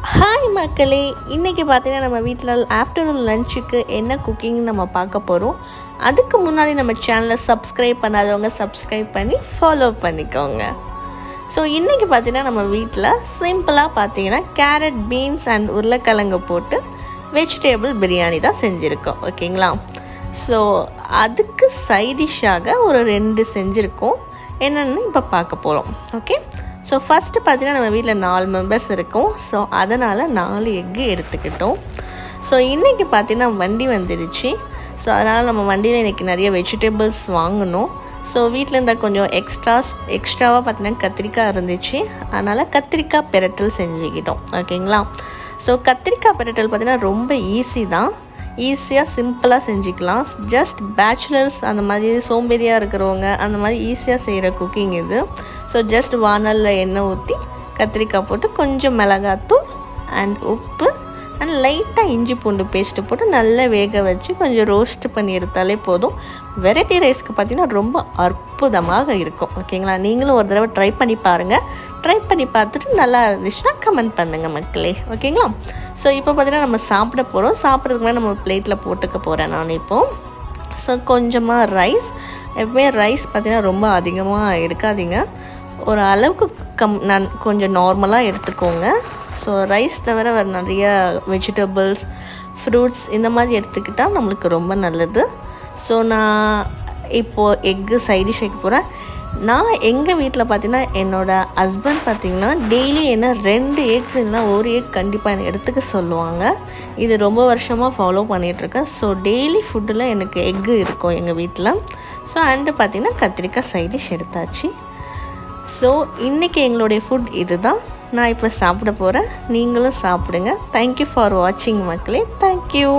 Hi மக்களே, இன்றைக்கி பார்த்தீங்கன்னா நம்ம வீட்டில் ஆஃப்டர்நூன் லஞ்சுக்கு என்ன குக்கிங் நம்ம பார்க்க போகிறோம். அதுக்கு முன்னாடி நம்ம சேனலை சப்ஸ்கிரைப் பண்ணாதவங்க சப்ஸ்கிரைப் பண்ணி ஃபாலோ பண்ணிக்கோங்க. ஸோ இன்றைக்கி பார்த்தீங்கன்னா நம்ம வீட்டில் சிம்பிளாக பார்த்தீங்கன்னா கேரட், பீன்ஸ் அண்ட் உருளைக்கிழங்கு போட்டு வெஜிடேபிள் பிரியாணி தான் செஞ்சுருக்கோம். ஓகேங்களா? ஸோ அதுக்கு சைடிஷ்ஷாக ஒரு 2 செஞ்சுருக்கோம். என்னென்னு இப்போ பார்க்க போகிறோம். ஓகே. ஸோ ஃபஸ்ட்டு பார்த்தீங்கன்னா நம்ம வீட்டில் 4 மெம்பர்ஸ் இருக்கோம். ஸோ அதனால் 4 எக்கு எடுத்துக்கிட்டோம். ஸோ இன்றைக்கி பார்த்தீங்கன்னா வண்டி வந்துடுச்சு. ஸோ அதனால் நம்ம வண்டியில் இன்றைக்கி நிறைய வெஜிடபிள்ஸ் வாங்கணும். ஸோ வீட்டில் இருந்தால் கொஞ்சம் எக்ஸ்ட்ராவாக பார்த்தீங்கன்னா கத்திரிக்காய் இருந்துச்சு. அதனால் கத்திரிக்காய் பிரட்டல் செஞ்சுக்கிட்டோம். ஓகேங்களா? ஸோ கத்திரிக்காய் பிரட்டல் பார்த்திங்கன்னா ரொம்ப ஈஸி தான். ஈஸியாக சிம்பிளாக செஞ்சுக்கலாம். ஜஸ்ட் பேச்சுலர்ஸ் அந்த மாதிரி சோம்பேறியாக இருக்கிறவங்க அந்த மாதிரி ஈஸியாக செய்கிற குக்கிங் இது. ஸோ ஜஸ்ட் வானலில் எண்ணெய் ஊற்றி கத்திரிக்காய் போட்டு கொஞ்சம் மிளகாத்தூள் அண்ட் உப்பு அண்ட் லைட்டாக இஞ்சி பூண்டு பேஸ்ட்டு போட்டு நல்லா வேக வச்சு கொஞ்சம் ரோஸ்ட் பண்ணி எடுத்தாலே போதும். வெரைட்டி ரைஸ்க்கு பார்த்திங்கன்னா ரொம்ப அற்புதமாக இருக்கும். ஓகேங்களா? நீங்களும் ஒரு தடவை ட்ரை பண்ணி பாருங்கள். ட்ரை பண்ணி பார்த்துட்டு நல்லா இருந்துச்சுன்னா கமெண்ட் பண்ணுங்கள் மக்களே. ஓகேங்களா? ஸோ இப்போ பார்த்திங்கன்னா நம்ம சாப்பிட போகிறோம். சாப்பிட்றதுக்கு முன்னாடி நம்ம பிளேட்டில் போட்டுக்க போகிறேன் நான் இப்போது. ஸோ கொஞ்சமாக ரைஸ். எப்பவுமே ரைஸ் பார்த்திங்கன்னா ரொம்ப அதிகமாக எடுக்காதீங்க. ஒரு அளவுக்கு நான் கொஞ்சம் நார்மலாக எடுத்துக்கோங்க. ஸோ ரைஸ் தவிர வேறு நிறைய வெஜிடபிள்ஸ், ஃப்ரூட்ஸ் இந்த மாதிரி எடுத்துக்கிட்டால் நம்மளுக்கு ரொம்ப நல்லது. ஸோ நான் இப்போது எக்கு சைடிஷ் வைக்க போகிறேன். நான் எங்கள் வீட்டில் பார்த்திங்கன்னா என்னோடய ஹஸ்பண்ட் பார்த்திங்கன்னா டெய்லி என்ன 2 எக்ஸ் இல்லைனா 1 எக் கண்டிப்பாக என்னை எடுத்துக்க சொல்லுவாங்க. இது ரொம்ப வருஷமாக ஃபாலோ பண்ணிகிட்ருக்கேன். ஸோ டெய்லி ஃபுட்டில் எனக்கு எக்கு இருக்கும் எங்கள் வீட்டில். ஸோ அண்டு பார்த்திங்கன்னா கத்திரிக்காய் சைடிஷ் எடுத்தாச்சு. ஸோ இன்றைக்கி எங்களுடைய ஃபுட் இது தான். நான் இப்போ சாப்பிட போகிறேன். நீங்களும் சாப்பிடுங்க. தேங்க்யூ ஃபார் வாட்சிங் மக்களே. தேங்க்யூ.